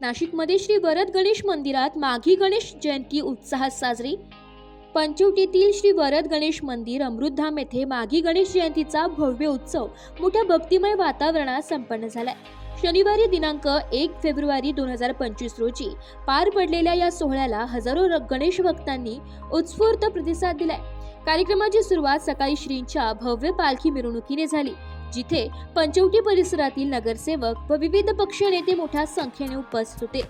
नाशिकमध्ये श्री वरद गणेश मंदिरात माघी गणेश जयंती उत्साहात साजरी। पंचवटीतील श्री वरद गणेश मंदिर अमृतधाम येथे माघी गणेश जयंतीचा भव्य उत्सव मोठ्या भक्तिमय वातावरणात संपन्न झालाय। शनिवारी दिनांक 1 फेब्रुवारी 2025 रोजी पार पडलेल्या या सोहळ्याला हजारो गणेश भक्तांनी उत्स्फूर्त प्रतिसाद दिलाय। कार्यक्रमाची सुरुवात सकाळी श्रींच्या भव्य पालखी मिरवणुकीने झाली, जिथे पंचवटी परिसरातील नगरसेवक व विविध पक्षीय नेते मोठ्या संख्येने उपस्थित होते।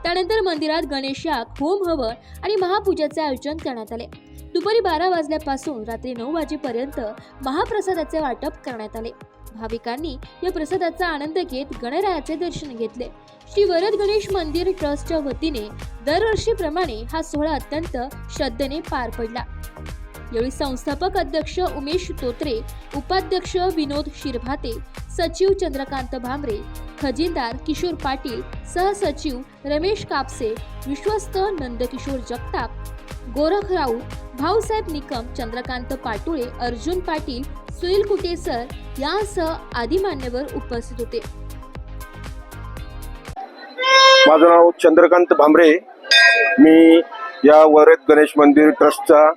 त्यानंतर मंदिरात गणेशाक होम हवन आणि महापूजेचे आयोजन करण्यात आले। दुपारी 12 वाजल्यापासून रात्री 9 वाजेपर्यंत महाप्रसादाचे वाटप करण्यात आले। भाविकांनी या प्रसादाचा आनंद घेत गणरायाचे दर्शन घेतले। श्री वरद गणेश मंदिर ट्रस्टच्या वतीने दरवर्षीप्रमाणे हा सोहळा अत्यंत श्रद्धेने पार पडला। यावेळी संस्थापक अध्यक्ष उमेश तोत्रे, उपाध्यक्ष विनोद शिरभाते, सचिव चंद्रकांत भामरे, खजिनदार किशोर पाटील, सहसचिव रमेश कापसे, विश्वस्त नंदकिशोर जगताप, गोरख राऊत, भाऊसाहेब निकम, चंद्रकांत पाटुळे, अर्जुन पाटील, सुनील कुटेसर यांसह आदी मान्यवर उपस्थित होते। माझं नाव चंद्रकांत भामरे, मी या वरद गणेश मंदिर ट्रस्टचा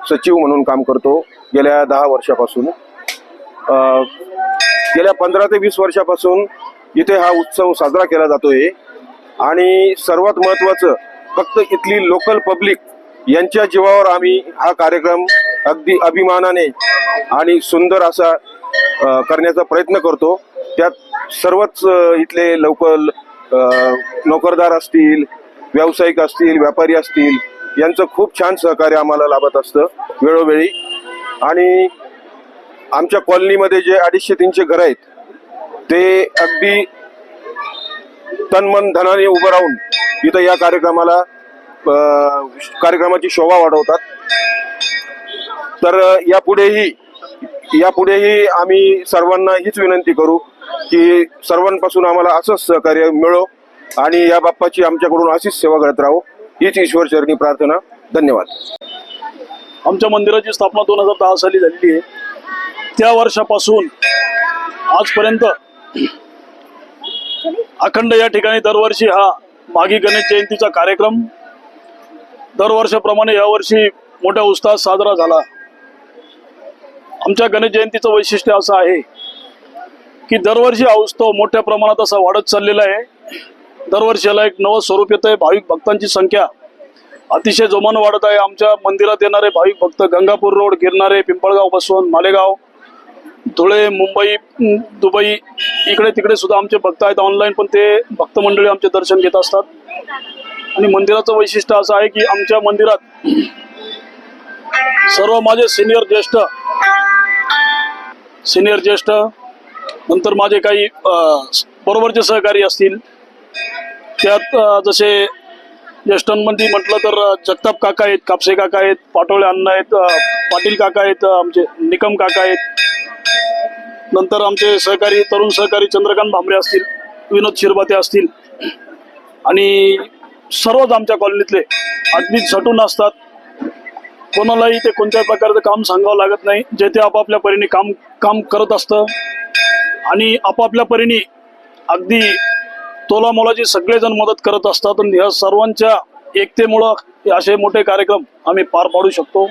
सचिव म्हणून काम करतो गेल्या 10 वर्षापासून। गेल्या 15 ते 20 वर्षापासून इथे हा उत्सव साजरा केला जातोय आणि सर्वात महत्त्वाचं फक्त इथली लोकल पब्लिक यांच्या जीवावर आम्ही हा कार्यक्रम अगदी अभिमानाने आणि सुंदर असा करण्याचा प्रयत्न करतो। त्यात सर्वच इथले लोकल नोकरदार असतील, व्यावसायिक असतील, व्यापारी असतील यांचं खूप छान सहकार्य आम्हाला लाभत असतं वेळोवेळी। आणि आमच्या कॉलनीमध्ये जे 250-300 घर आहेत ते अगदी तनमन धनाने उभं राहून इथं या कार्यक्रमाची शोभा वाढवतात। तर यापुढेही आम्ही सर्वांना हीच विनंती करू की सर्वांपासून आम्हाला असंच सहकार्य मिळो आणि या बाप्पाची आमच्याकडून अशीच सेवा करत राहू, हीच ईश्वर चरणी प्रार्थना। धन्यवाद। आमच्या मंदिराची स्थापना 2010 साली झालेली आहे। त्या वर्षापासून आजपर्यंत अखंड या ठिकाणी दरवर्षी हा माघी गणेश जयंतीचा कार्यक्रम दरवर्षाप्रमाणे यावर्षी मोठ्या उत्साहात साजरा झाला। आमच्या गणेश जयंतीचं वैशिष्ट्य असं आहे की दरवर्षी हा उत्सव मोठ्या प्रमाणात असा वाढत चाललेला आहे। दरवर्षीला एक नवं स्वरूप येत आहे। भाविक भक्तांची संख्या अतिशय जोमानं वाढत आहे। आमच्या मंदिरात येणारे भाविक भक्त गंगापूर रोड, गिरणारे, पिंपळगाव, बसवंत, मालेगाव, धुळे, मुंबई, दुबई इकडे तिकडे सुद्धा आमचे भक्त आहेत ऑनलाईन, पण ते भक्त मंडळी आमचे दर्शन घेत असतात। आणि मंदिराचं वैशिष्ट्य असं आहे की आमच्या मंदिरात सर्व माझे सिनियर ज्येष्ठ नंतर माझे काही बरोबरचे सहकारी असतील, त्यात जसे ज्येष्ठांमध्ये म्हटलं तर जगताप काका आहेत, कापसे काका आहेत, पाटोळे अण्णा आहेत, पाटील काका आहेत, आमचे निकम काका आहेत, नंतर आमचे सहकारी तरुण सहकारी चंद्रकांत भामरे असतील, विनोद शिरभाते असतील आणि सर्वच आमच्या कॉलनीतले अगदी झटून असतात। कोणालाही ते कोणत्याही प्रकारचं काम सांगावं लागत नाही, जे ते आपापल्या परीने काम करत असतं आणि आपापल्या परीने अगदी तोला मोलाची सगळेजण मदत करत असतात। आणि ह्या सर्वांच्या एकतेमुळं असे मोठे कार्यक्रम आम्ही पार पाडू शकतो।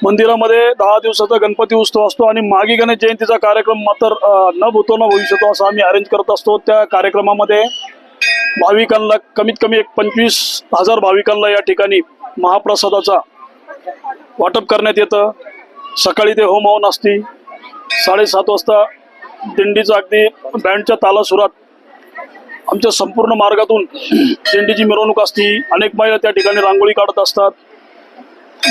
मंदिरामध्ये 10 दिवसाचा गणपती उत्सव असतो आणि माघी गणेश जयंतीचा कार्यक्रम मात्र न भूतो न भविष्यतो असा आम्ही अरेंज करत असतो। त्या कार्यक्रमामध्ये भाविकांना कमीत कमी 25,000 भाविकांना या ठिकाणी महाप्रसादाचा वाटप करण्यात येतं। सकाळी ते होम हवन असते, 7:30 वाजता दिंडीचा अगदी बँडच्या तालासुरात आमच्या संपूर्ण मार्गातून दिंडीची मिरवणूक असते। अनेक महिला त्या ठिकाणी रांगोळी काढत असतात।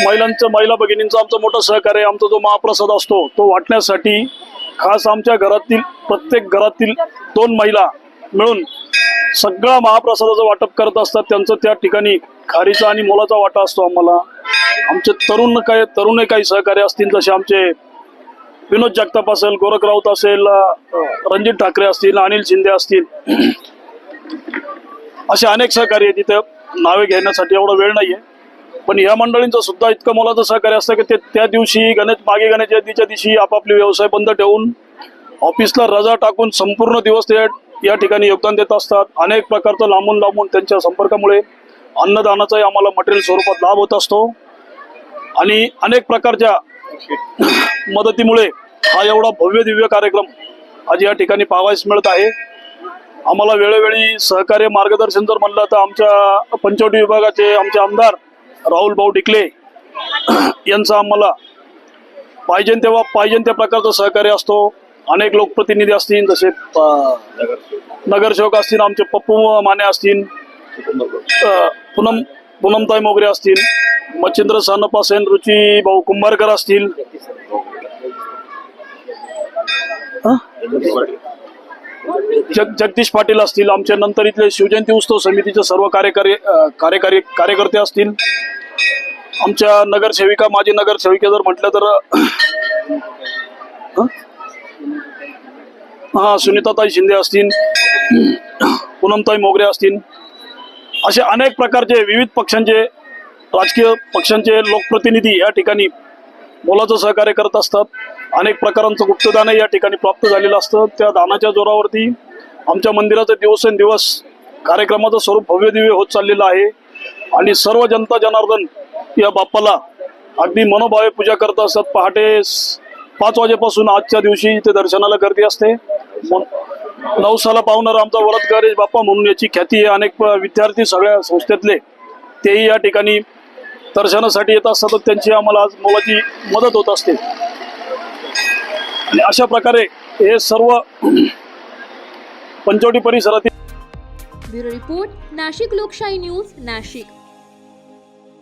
महिला भगिनींचा आमचं मोठं सहकार्य, आमचा जो महाप्रसाद असतो तो वाटण्यासाठी खास आमच्या घरातील प्रत्येक घरातील 2 महिला मिळून सगळा महाप्रसादाचं वाटप करत असतात। त्यांचं त्या ठिकाणी खारीचा आणि मोलाचा वाटा असतो आम्हाला। आमचे तरुण काही सहकार्य असतील, जसे आमचे विनोद जगताप असेल, गोरख राऊत असेल, रणजित ठाकरे असतील, अनिल शिंदे असतील, असे अनेक सहकार्य तिथे नावे घेण्यासाठी एवढा वेळ नाहीये। पण या मंडळींचं सुद्धा इतकं मोलाचं सहकार्य असतं की ते त्या दिवशी माघी गणेश जयंतीच्या दिवशी आपापले व्यवसाय बंद ठेवून ऑफिसला रजा टाकून संपूर्ण दिवस ते या ठिकाणी योगदान देत असतात. अनेक प्रकारचं लांबून त्यांच्या संपर्कामुळे अन्नदानाचाही आम्हाला मटेरियल स्वरूपात लाभ होत असतो आणि अनेक प्रकारच्या मदतीमुळे हा एवढा भव्य दिव्य कार्यक्रम आज या ठिकाणी पाहावयास मिळत आहे. आम्हाला वेळोवेळी सहकार्य मार्गदर्शन जर म्हणलं तर आमच्या पंचवटी विभागाचे आमचे आमदार राहुल भाऊ डिकले यांचा आम्हाला पाहिजे तेव्हा पाहिजे त्या प्रकारचं सहकार्य असतो. अनेक लोकप्रतिनिधी असतील, जसे नगरसेवक असतील, आमचे पप्पू माने असतील, पूनमताई मोगरे असतील, मच्छिंद्र सानपा सेन, रुची भाऊ कुंभारकर असतील, जगदीश पाटील असतील, आमच्या नंतर इथले शिवजयंती उत्सव समितीचे सर्व कार्यकर्ते असतील, आमच्या नगरसेविका माजी नगरसेविका जर म्हटलं तर सुनीताताई शिंदे असतील, पूनमताई मोगरे असतील, असे अनेक प्रकारचे विविध पक्षांचे राजकीय पक्षांचे लोकप्रतिनिधी या ठिकाणी मोलाचं सहकार्य करत असतात. अनेक प्रकारांचं गुप्तदानही या ठिकाणी प्राप्त झालेलं असतं. त्या दानाच्या जोरावरती आमच्या मंदिराचं दिवसेंदिवस कार्यक्रमाचं स्वरूप भव्य दिव्य होत चाललेलं आहे आणि सर्व जनता जनार्दन या बाप्पाला अगदी मनोभावे पूजा करत असतात. पहाटे 5 वाजेपासून आजच्या दिवशी इथे दर्शनाला गर्दी असते. नवसाला पावणारा आमचा वरद गणेश बाप्पा म्हणून याची ख्याती आहे. अनेक विद्यार्थी सगळ्या संस्थेतले तेही या ठिकाणी दर्शनासाठी येत असतात. त्यांची आम्हाला आज मोलाची मदत होत असते आणि अशा प्रकारे हे सर्व पंचवटी परिसरातील ब्युरो रिपोर्ट, नाशिक लोकशाही न्यूज, नाशिक.